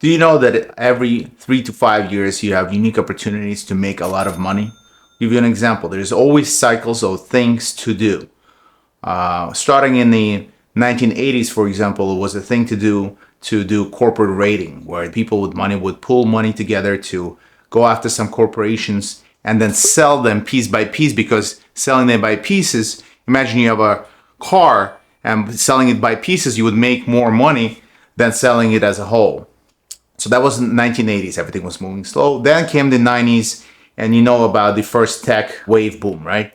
Do you know that every 3 to 5 years you have unique opportunities to make a lot of money? I'll give you an example. There's always cycles of things to do. Starting in the 1980s, for example, it was a thing to do corporate raiding, where people with money would pool money together to go after some corporations and then sell them piece by piece, because selling them by pieces, imagine you have a car and selling it by pieces, you would make more money than selling it as a whole. So that was in the 1980s. Everything was moving slow. Then came the 90s, and you know about the first tech wave boom, right?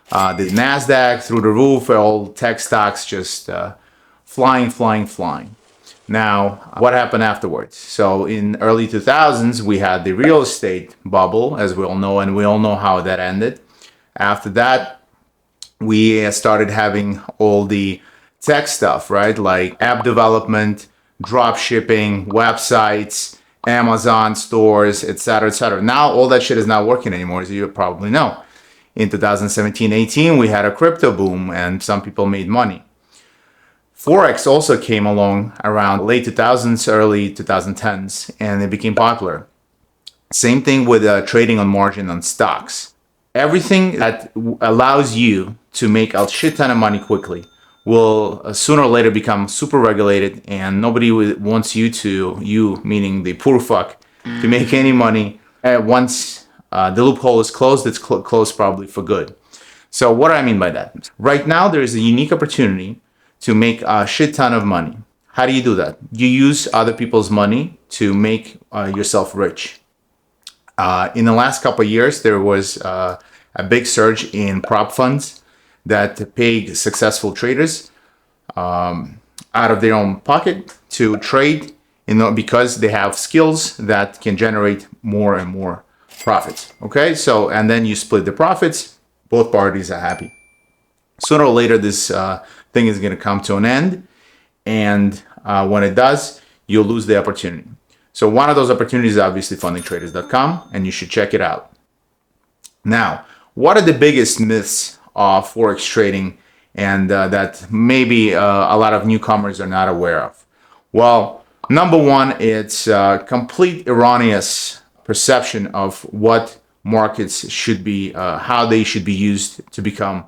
The NASDAQ through the roof, all tech stocks just flying. Now, what happened afterwards? So in early 2000s, we had the real estate bubble, as we all know, and we all know how that ended. After that, we started having all the tech stuff, right? Like app development, drop shipping, websites, Amazon stores, etc., etc. Now all that shit is not working anymore, as you probably know. In 2017-18, we had a crypto boom and some people made money. Forex also came along around late 2000s, early 2010s, and it became popular. Same thing with trading on margin on stocks. Everything that allows you to make a shit ton of money quickly will sooner or later become super regulated, and nobody wants you meaning the poor fuck, to make any money. Once the loophole is closed, it's closed probably for good. So what do I mean by that? Right now, there is a unique opportunity to make a shit ton of money. How do you do that? You use other people's money to make yourself rich. In the last couple of years, there was a big surge in prop funds that paid successful traders out of their own pocket to trade, because they have skills that can generate more and more profits. Okay, so and then you split the profits. Both parties are happy. Sooner or later, this thing is going to come to an end, and when it does, you'll lose the opportunity. So one of those opportunities is obviously fundingtraders.com, and you should check it out. Now, what are the biggest myths of forex trading, and that maybe a lot of newcomers are not aware of? Well, number one, it's complete erroneous perception of what markets should be, how they should be used to become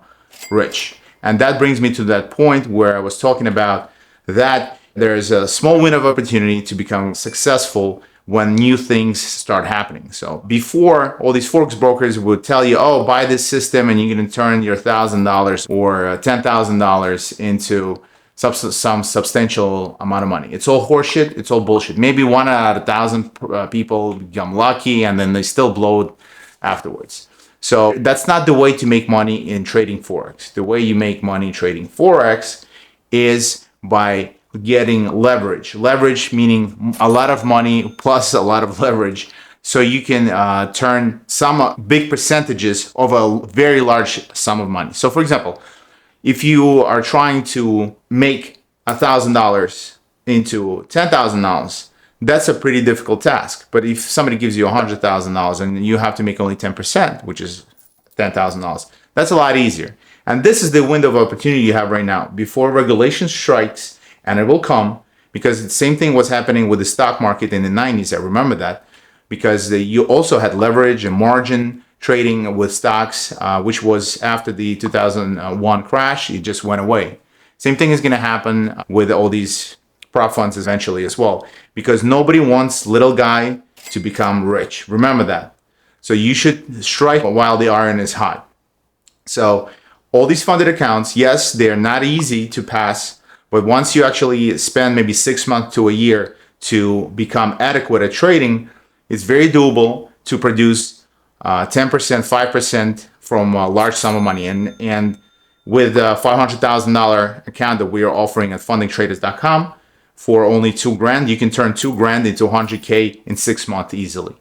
rich. And that brings me to that point where I was talking about that there's a small window of opportunity to become successful when new things start happening. So before, all these forex brokers would tell you, oh, buy this system and you're going to turn your $1,000 or $10,000 into some substantial amount of money. It's all horseshit. It's all bullshit. Maybe 1 out of 1,000 people become lucky, and then they still blow it afterwards. So that's not the way to make money in trading forex. The way you make money in trading forex is by getting leverage. Leverage meaning a lot of money plus a lot of leverage, so you can turn some big percentages of a very large sum of money. So for example, if you are trying to make $1,000 into $10,000, that's a pretty difficult task. But if somebody gives you $100,000 and you have to make only 10%, which is $10,000, that's a lot easier. And this is the window of opportunity you have right now before regulation strikes, and it will come, because the same thing was happening with the stock market in the 90s. I remember that, because you also had leverage and margin trading with stocks, which was after the 2001 crash. It just went away. Same thing is going to happen with all these prop funds eventually as well, because nobody wants little guy to become rich. Remember that. So you should strike while the iron is hot. So all these funded accounts, yes, they're not easy to pass, but once you actually spend maybe 6 months to a year to become adequate at trading, it's very doable to produce 10%, 5% from a large sum of money. And with a $500,000 account that we are offering at fundingtraders.com for only $2,000, you can turn $2,000 into $100K in 6 months easily.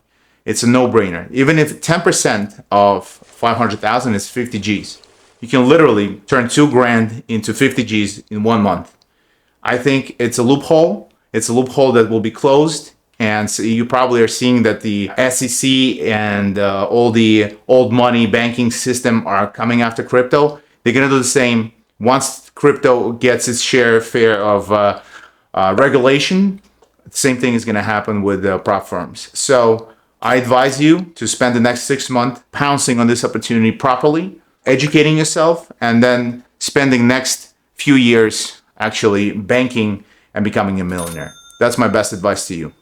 It's a no-brainer. Even if 10% of 500,000 is 50 G's, you can literally turn $2,000 into 50 G's in 1 month. I think it's a loophole. It's a loophole that will be closed. And so you probably are seeing that the SEC and all the old money banking system are coming after crypto. They're going to do the same. Once crypto gets its share of regulation, The same thing is going to happen with prop firms. So I advise you to spend the next 6 months pouncing on this opportunity properly, educating yourself, and then spending next few years actually banking and becoming a millionaire. That's my best advice to you.